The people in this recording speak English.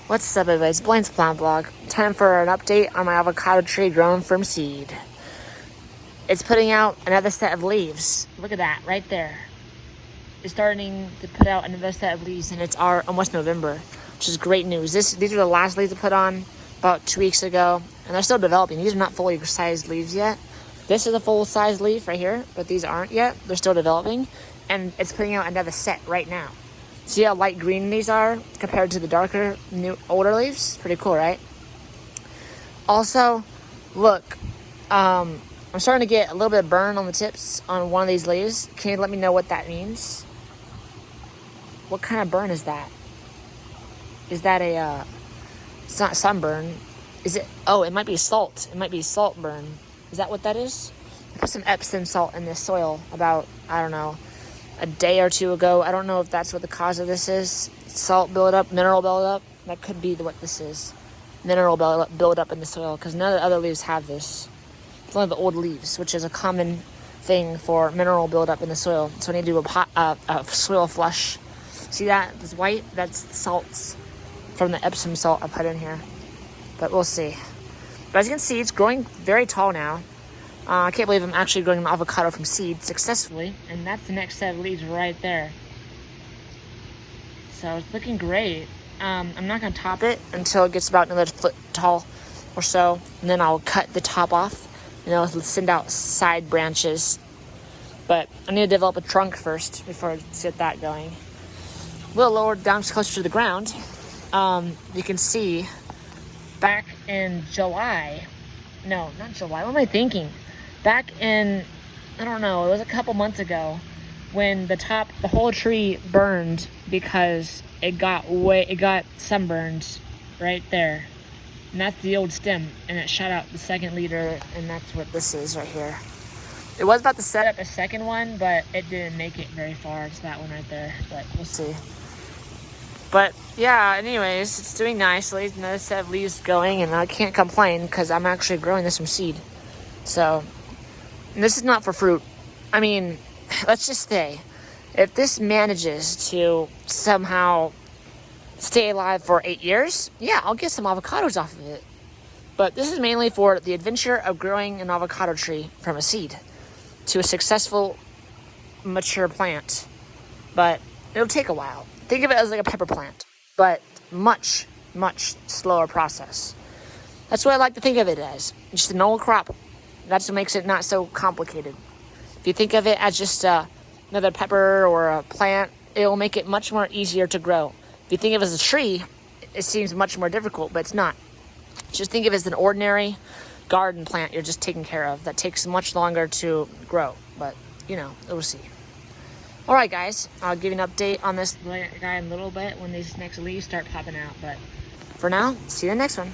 What's up, everybody? It's Blaine's Plant Vlog. Time for an update on my avocado tree grown from seed. It's putting out another set of leaves. Look at that, right there. It's starting to put out another set of leaves, and it's almost November, which is great news. These are the last leaves I put on about 2 weeks ago, and they're still developing. These are not fully sized leaves yet. This is a full-size leaf right here, but these aren't yet. They're still developing, and it's putting out another set right now. See how light green these are compared to the darker, older leaves? Pretty cool, right? Also, look, I'm starting to get a little bit of burn on the tips on one of these leaves. Can you let me know what that means? What kind of burn is that? Is that it's not sunburn. Is it? Oh, it might be salt. It might be salt burn. Is that what that is? I put some Epsom salt in this soil about, I don't know, a day or two ago. I don't know if that's what the cause of this is. Salt buildup, mineral buildup. That could be what this is. Mineral buildup in the soil, because none of the other leaves have this. It's only the old leaves, which is a common thing for mineral buildup in the soil. So I need to do a soil flush. See that? This white? That's salts from the Epsom salt I put in here. But we'll see. But as you can see, it's growing very tall now. I can't believe I'm actually growing an avocado from seed successfully. And that's the next set of leaves right there. So it's looking great. I'm not going to top it until it gets about another foot tall or so. And then I'll cut the top off. And I'll send out side branches. But I need to develop a trunk first before I get that going. A little lower down, closer to the ground. You can see back in July. No, not July. What am I thinking? Back in, I don't know, it was a couple months ago when the whole tree burned because it got sunburned right there. And that's the old stem, and it shot out the second leader, and that's what this is right here. It was about to set up a second one, but it didn't make it very far. It's that one right there, but we'll see. But yeah, anyways, it's doing nicely. Another set of leaves going, and I can't complain because I'm actually growing this from seed. So, this is not for fruit. I mean, let's just say, if this manages to somehow stay alive for 8 years, yeah, I'll get some avocados off of it. But this is mainly for the adventure of growing an avocado tree from a seed to a successful, mature plant. But it'll take a while. Think of it as like a pepper plant, but much, much slower process. That's what I like to think of it as. Just an old crop. That's what makes it not so complicated. If you think of it as just another pepper or a plant, it will make it much more easier to grow. If you think of it as a tree, it seems much more difficult, but it's not. Just think of it as an ordinary garden plant you're just taking care of that takes much longer to grow, but you know, we'll see. All right, guys, I'll give you an update on this guy in a little bit when these next leaves start popping out, but for now, see you in the next one.